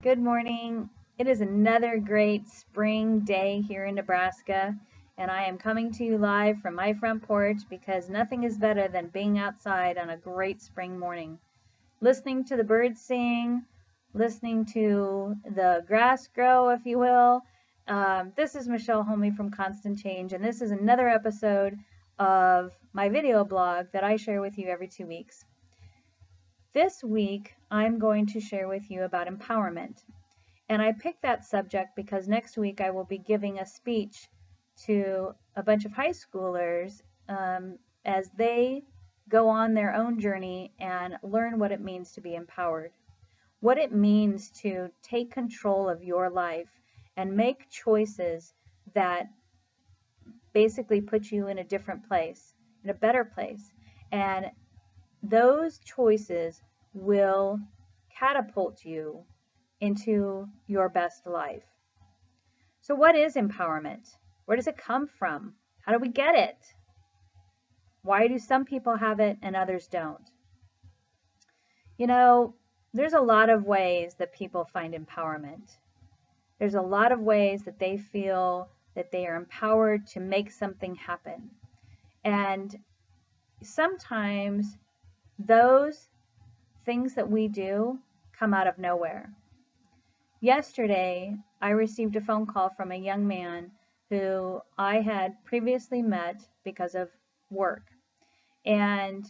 Good morning. It is another great spring day here in Nebraska, and I am coming to you live from my front porch because nothing is better than being outside on a great spring morning. Listening to the birds sing, listening to the grass grow, if you will. This is Michelle Homme from Constant Change, and this is another episode of my video blog that I share with you every 2 weeks. This week, I'm going to share with you about empowerment. And I picked that subject because next week I will be giving a speech to a bunch of high schoolers as they go on their own journey and learn what it means to be empowered, what it means to take control of your life and make choices that basically put you in a different place, in a better place. And those choices will catapult you into your best life. So what is empowerment? Where does it come from? How do we get it? Why do some people have it and others don't? You know, there's a lot of ways that people find empowerment. There's a lot of ways that they feel that they are empowered to make something happen. And sometimes those things that we do come out of nowhere. Yesterday, I received a phone call from a young man who I had previously met because of work. And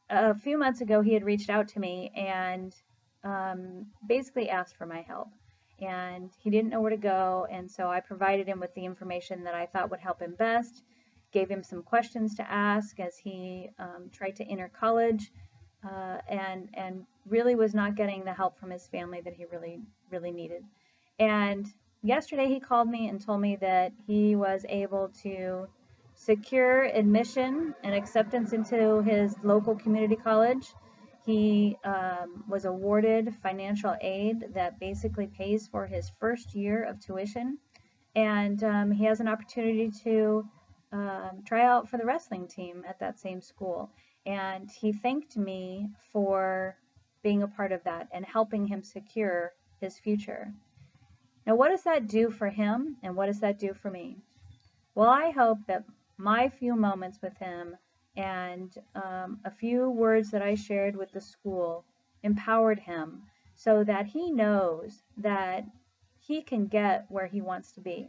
a few months ago, he had reached out to me and basically asked for my help. And he didn't know where to go, and so I provided him with the information that I thought would help him best, gave him some questions to ask as he tried to enter college, and really was not getting the help from his family that he really needed. And yesterday he called me and told me that he was able to secure admission and acceptance into his local community college. He was awarded financial aid that basically pays for his first year of tuition, and he has an opportunity to try out for the wrestling team at that same school. And he thanked me for being a part of that and helping him secure his future. Now, what does that do for him and what does that do for me? Well, I hope that my few moments with him and a few words that I shared with the school empowered him so that he knows that he can get where he wants to be.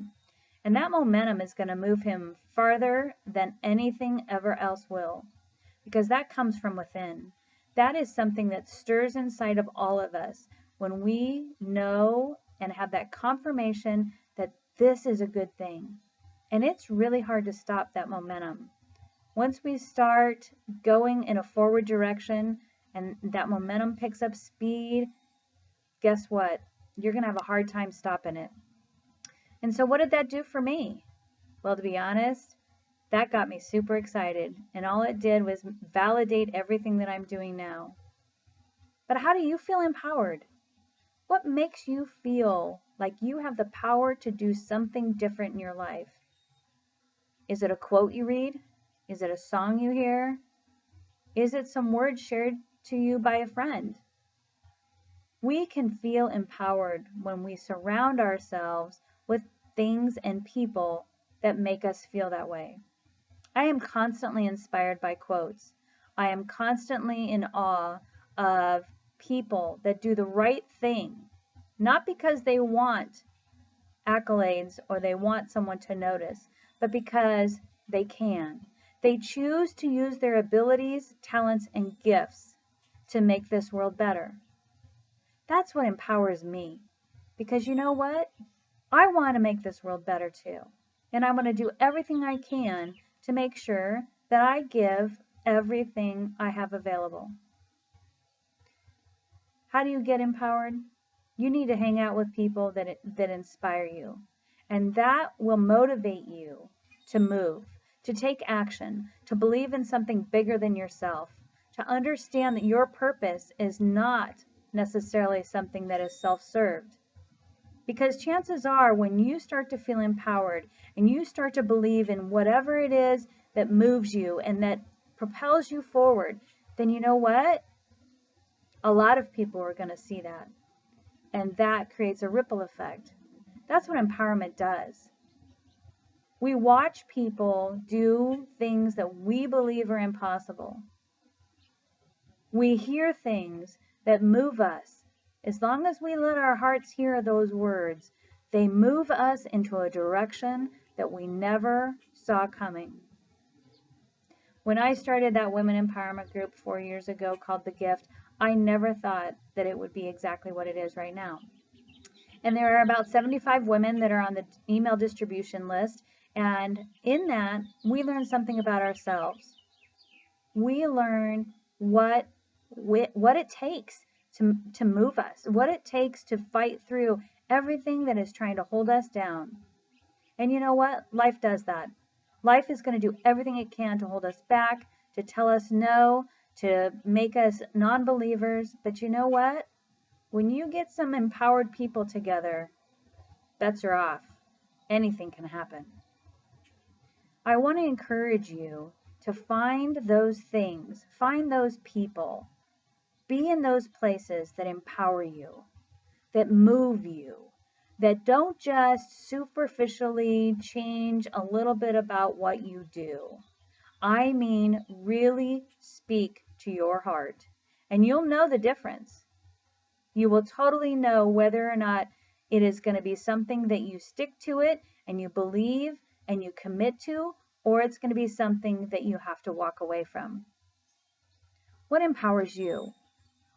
And that momentum is going to move him farther than anything ever else will, because that comes from within. That is something that stirs inside of all of us when we know and have that confirmation that this is a good thing. And it's really hard to stop that momentum. Once we start going in a forward direction and that momentum picks up speed, guess what? You're going to have a hard time stopping it. And so what did that do for me? Well, to be honest, that got me super excited, and all it did was validate everything that I'm doing now. But how do you feel empowered? What makes you feel like you have the power to do something different in your life? Is it a quote you read? Is it a song you hear? Is it some words shared to you by a friend? We can feel empowered when we surround ourselves with things and people that make us feel that way. I am constantly inspired by quotes. I am constantly in awe of people that do the right thing, not because they want accolades or they want someone to notice, but because they can. They choose to use their abilities, talents, and gifts to make this world better. That's what empowers me, because you know what? I want to make this world better too, and I want to do everything I can to make sure that I give everything I have available. How do you get empowered? You need to hang out with people that inspire you, and that will motivate you to move, to take action, to believe in something bigger than yourself, to understand that your purpose is not necessarily something that is self-served. Because chances are when you start to feel empowered and you start to believe in whatever it is that moves you and that propels you forward, then you know what? A lot of people are going to see that. and that creates a ripple effect. That's what empowerment does. We watch people do things that we believe are impossible. We hear things that move us. As long as we let our hearts hear those words, they move us into a direction that we never saw coming. When I started that women empowerment group 4 years ago called The Gift, I never thought that it would be exactly what it is right now. And there are about 75 women that are on the email distribution list. And in that, we learn something about ourselves. We learn what it takes to move us, what it takes to fight through everything that is trying to hold us down. And you know what? Life does that. Life is going to do everything it can to hold us back, to tell us no, to make us non-believers. But you know what? When you get some empowered people together, bets are off. Anything can happen. I want to encourage you to find those things, find those people, be in those places that empower you, that move you, that don't just superficially change a little bit about what you do. I mean, really speak to your heart, and you'll know the difference. You will totally know whether or not it is going to be something that you stick to it and you believe and you commit to, or it's going to be something that you have to walk away from. What empowers you?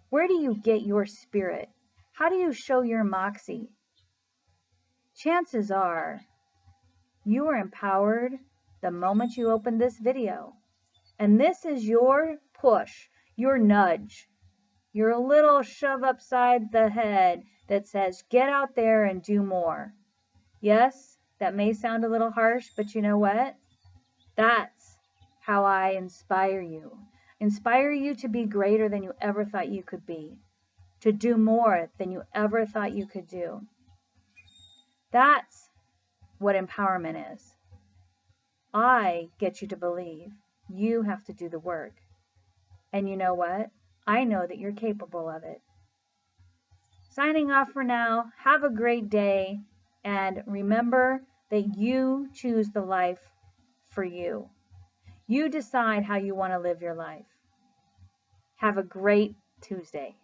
Where do you get your spirit? How do you show your moxie? Chances are you are empowered the moment you open this video. And this is your push, your nudge, your little shove upside the head that says, get out there and do more. Yes, that may sound a little harsh, but you know what? That's how I inspire you. Inspire you to be greater than you ever thought you could be, to do more than you ever thought you could do. That's what empowerment is. I get you to believe. You have to do the work. And you know what? I know that you're capable of it. Signing off for now. Have a great day. And remember that you choose the life for you. You decide how you want to live your life. Have a great Tuesday.